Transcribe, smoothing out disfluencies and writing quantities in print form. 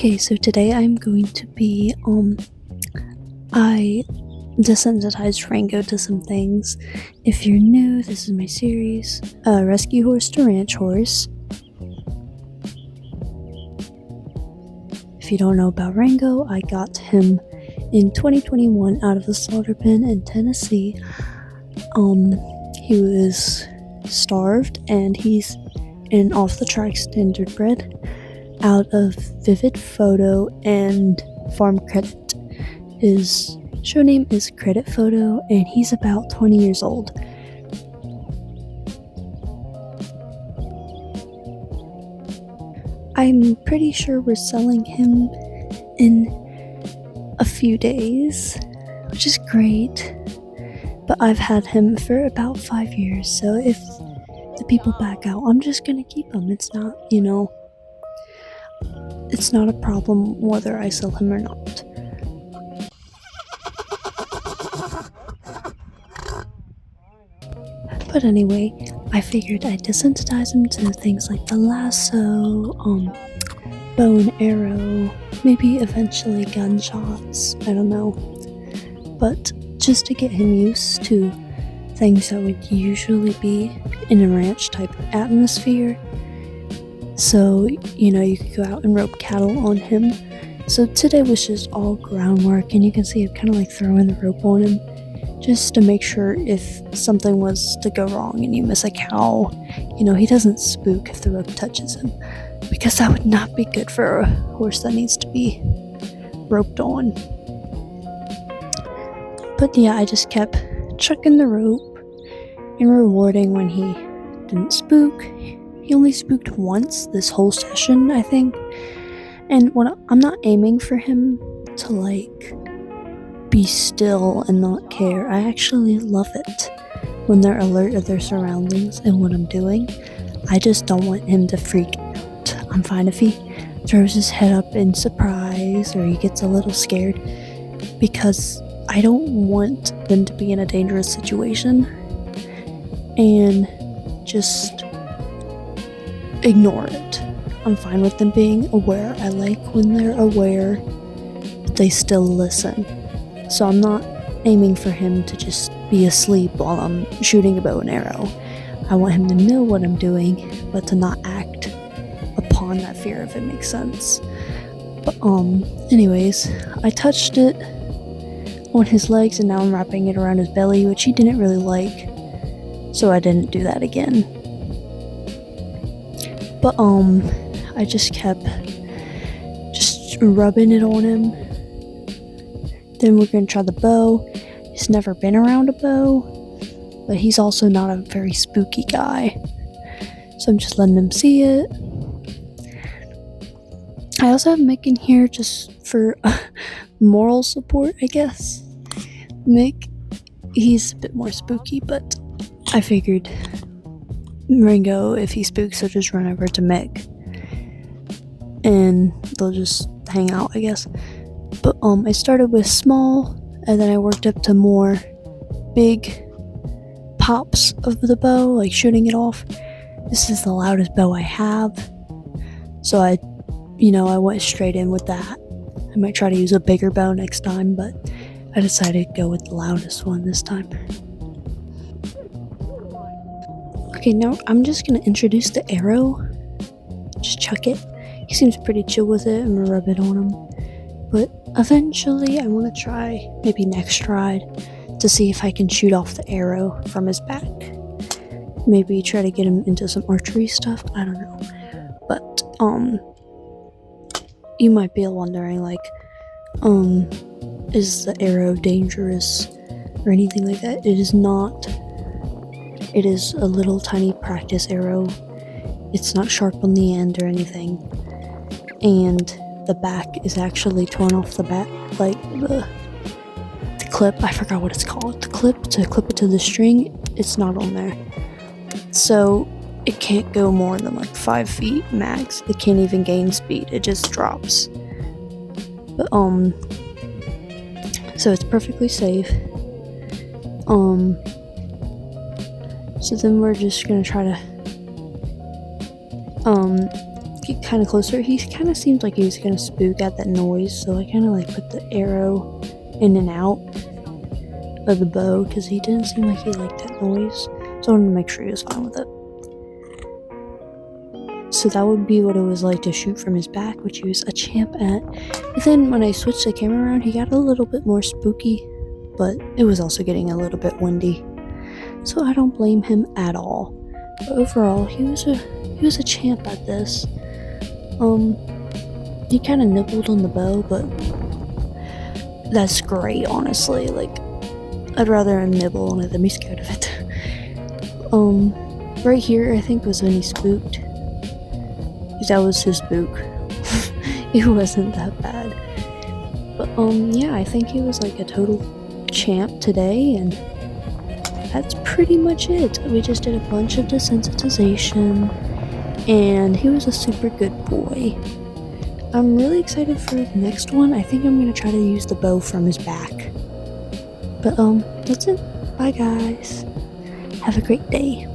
Okay, so today I'm going to be, I desensitized Rango to some things. If you're new, this is my series, Rescue Horse to Ranch Horse. If you don't know about Rango, I got him in 2021 out of the slaughter pen in Tennessee. He was starved and he's an off-the-track standardbred out of Vivid Photo and Farm Credit. His show name is Credit Photo and he's about 20 years old. I'm pretty sure we're selling him in a few days, which is great, but I've had him for about 5 years, so if the people back out, I'm just gonna keep him. It's not, it's not a problem whether I sell him or not. But anyway, I figured I'd desensitize him to things like the lasso, bow and arrow, maybe eventually gunshots, I don't know. But just to get him used to things that would usually be in a ranch type atmosphere. So, you could go out and rope cattle on him. So today was just all groundwork, and you can see I'm kind of like throwing the rope on him just to make sure if something was to go wrong and you miss a cow, he doesn't spook if the rope touches him, because that would not be good for a horse that needs to be roped on. But yeah, I just kept chucking the rope and rewarding when he didn't spook. He only spooked once this whole session, I think. And I'm not aiming for him to be still and not care. I actually love it when they're alert of their surroundings and what I'm doing. I just don't want him to freak out. I'm fine if he throws his head up in surprise or he gets a little scared, because I don't want them to be in a dangerous situation and just ignore it. I'm fine with them being aware. I like when they're aware, but they still listen. So I'm not aiming for him to just be asleep while I'm shooting a bow and arrow. I want him to know what I'm doing, but to not act upon that fear, if it makes sense. But anyways, I touched it on his legs and now I'm wrapping it around his belly, which he didn't really like, so I didn't do that again. But I just kept rubbing it on him. Then we're gonna try the bow. He's never been around a bow, but he's also not a very spooky guy, so I'm just letting him see it. I also have Mick in here just for moral support, I guess. Mick, he's a bit more spooky, but I figured Rango, if he spooks, he'll just run over to Mick and they'll just hang out, I guess. But I started with small and then I worked up to more big pops of the bow, like shooting it off. This is the loudest bow I have, so I went straight in with that. I might try to use a bigger bow next time, but I decided to go with the loudest one this time. Okay, now I'm just gonna introduce the arrow. Just chuck it. He seems pretty chill with it. I'm gonna rub it on him. But eventually I want to try, maybe next ride, to see if I can shoot off the arrow from his back. Maybe try to get him into some archery stuff. I don't know. But you might be wondering, is the arrow dangerous or anything like that? It is not. It is a little tiny practice arrow. It's not sharp on the end or anything. And the back is actually torn off the back, like the clip, I forgot what it's called. The clip to clip it to the string, it's not on there. So it can't go more than 5 feet max. It can't even gain speed, it just drops. But so it's perfectly safe. So then we're just gonna try to get kind of closer, he kind of seemed like he was gonna spook at that noise, so I kind of like put the arrow in and out of the bow because he didn't seem like he liked that noise, so I wanted to make sure he was fine with it. So that would be what it was like to shoot from his back, which he was a champ at. But then when I switched the camera around, he got a little bit more spooky, but it was also getting a little bit windy, so I don't blame him at all. But overall, he was a champ at this. He kind of nibbled on the bow, but that's great, honestly. Like, I'd rather him nibble on it than be scared of it. Right here, I think was when he spooked. That was his spook. It wasn't that bad. But yeah, I think he was like a total champ today, and that's pretty much it. We just did a bunch of desensitization, and he was a super good boy. I'm really excited for the next one. I think I'm gonna try to use the bow from his back. But that's it. Bye guys. Have a great day.